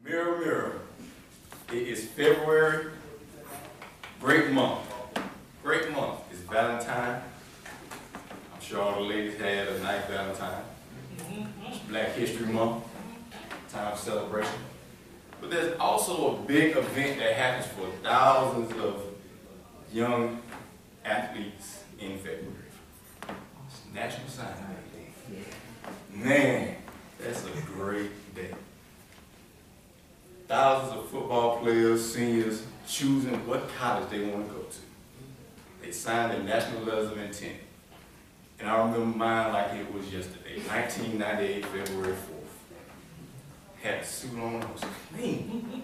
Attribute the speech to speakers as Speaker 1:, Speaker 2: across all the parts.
Speaker 1: Mirror, mirror, it is February, great month. Great month. It's Valentine. I'm sure all the ladies had a nice Valentine. It's Black History Month, time of celebration. But there's also a big event that happens for thousands of young athletes in February. It's National Signing Day. Man, that's a great day. Thousands of football players, seniors, choosing what college they want to go to. They signed their national letters of intent. And I remember mine like it was yesterday, 1998, February 4th. Had a suit on, I was clean.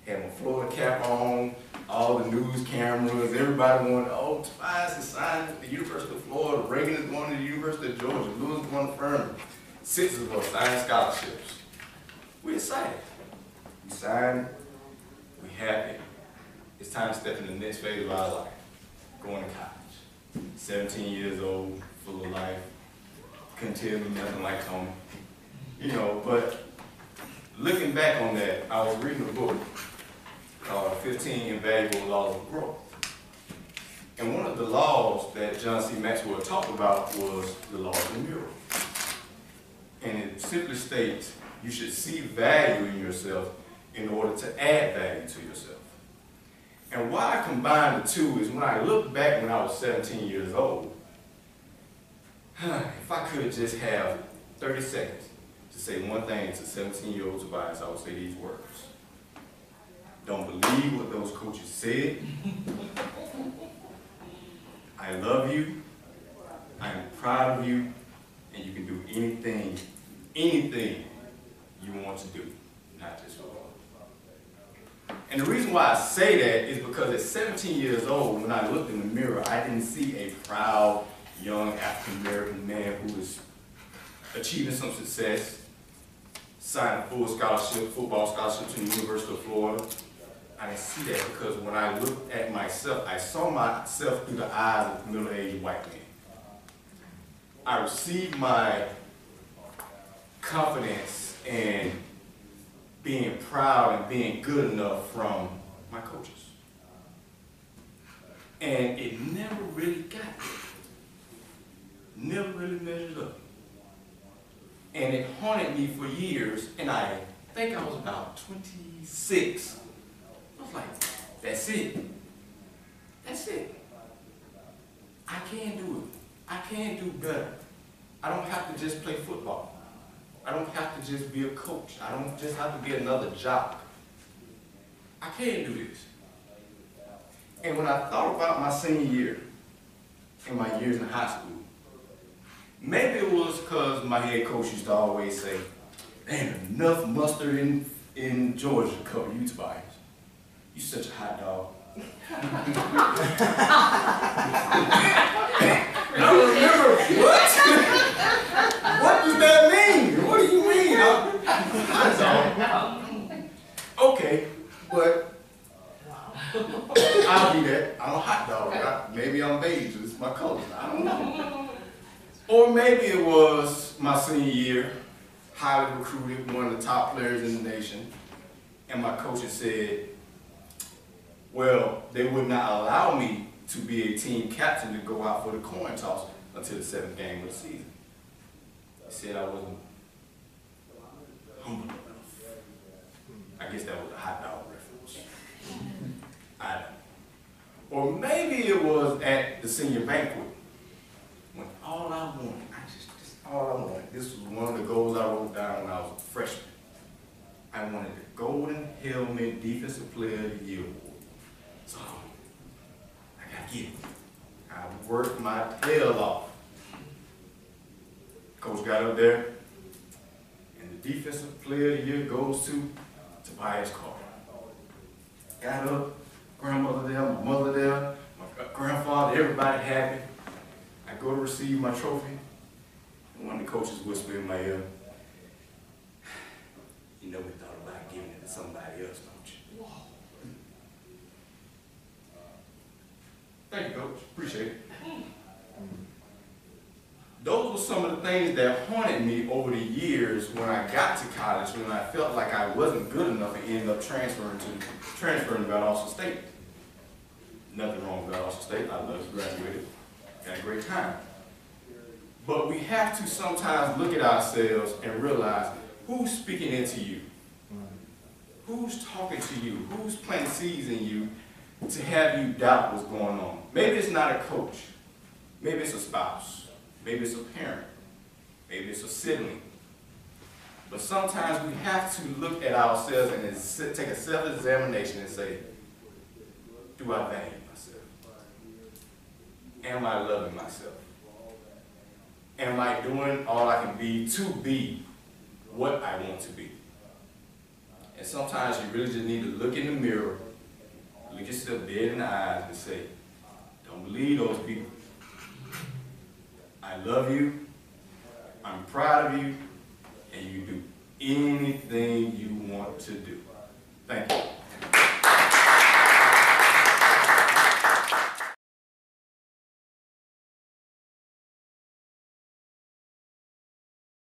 Speaker 1: Had my Florida cap on, all the news cameras, everybody wanted, oh, Tabious is signed at the University of Florida, Reagan is going to the University of Georgia, Lewis is going to Furman. 6 of us signed scholarships. We're excited. We signed, we happy. It's time to step in the next phase of our life, going to college. 17 years old, full of life, couldn't tell me nothing like Tony. You know, but looking back on that, I was reading a book called 15 Invaluable Laws of Growth. And one of the laws that John C. Maxwell talked about was the law of the mirror. And it simply states, you should see value in yourself in order to add value to yourself. And why I combine the two is when I look back when I was 17 years old, if I could just have 30 seconds to say one thing to 17-year-old Tabious, I would say these words. Don't believe what those coaches said. I love you. I am proud of you. And you can do anything you want to do, not just football. And the reason why I say that is because at 17 years old, when I looked in the mirror, I didn't see a proud, young African-American man who was achieving some success, signed a full scholarship, football scholarship to the University of Florida. I didn't see that because when I looked at myself, I saw myself through the eyes of a middle-aged white man. I received my confidence and being proud and being good enough from my coaches. And it never really got there. Never really measured up. And it haunted me for years, and I think I was about 26. I was like, that's it. That's it. I can do it. I can do better. I don't have to just play football. I don't have to just be a coach. I don't just have to be another job. I can do this. And when I thought about my senior year and my years in high school, maybe it was because my head coach used to always say, "Ain't enough mustard in Georgia to cover you, Tabious. You such a hot dog." And I remember, what does that mean? What do you mean? Hot dog. Okay, but I'll be that. I'm a hot dog. Maybe I'm beige. It's my color. I don't know. Or maybe it was my senior year, highly recruited, one of the top players in the nation, and my coaches said, well, they would not allow me to be a team captain to go out for the coin toss until the 7th game of the season. They said I wasn't humble enough. I guess that was a hot dog reference. I don't know. Or maybe it was at the senior banquet when all I wanted, this was one of the goals I wrote down when I was a freshman. I wanted the Golden Helmet Defensive Player of the Year award. So I got to get it. I worked my tail off. Coach got up there, and the Defensive Player of the Year goes to Tabious Carter. Got up, grandmother there, my mother there, my grandfather, everybody happy. I go to receive my trophy, and one of the coaches whispered in my ear, "You know we thought about giving it to somebody else, don't you?" Thank you, Coach. Appreciate it. Those were some of the things that haunted me over the years when I got to college, when I felt like I wasn't good enough and ended up transferring to Valdosta State. Nothing wrong with Valdosta State. I love to graduate. Had a great time. But we have to sometimes look at ourselves and realize who's speaking into you. Who's talking to you? Who's planting seeds in you to have you doubt what's going on? Maybe it's not a coach. Maybe it's a spouse. Maybe it's a parent. Maybe it's a sibling. But sometimes we have to look at ourselves and take a self-examination and say, do I value myself? Am I loving myself? Am I doing all I can be to be what I want to be? And sometimes you really just need to look in the mirror, look yourself dead in the eyes and say, don't believe those people. I love you, I'm proud of you, and you do anything you want to do. Thank you.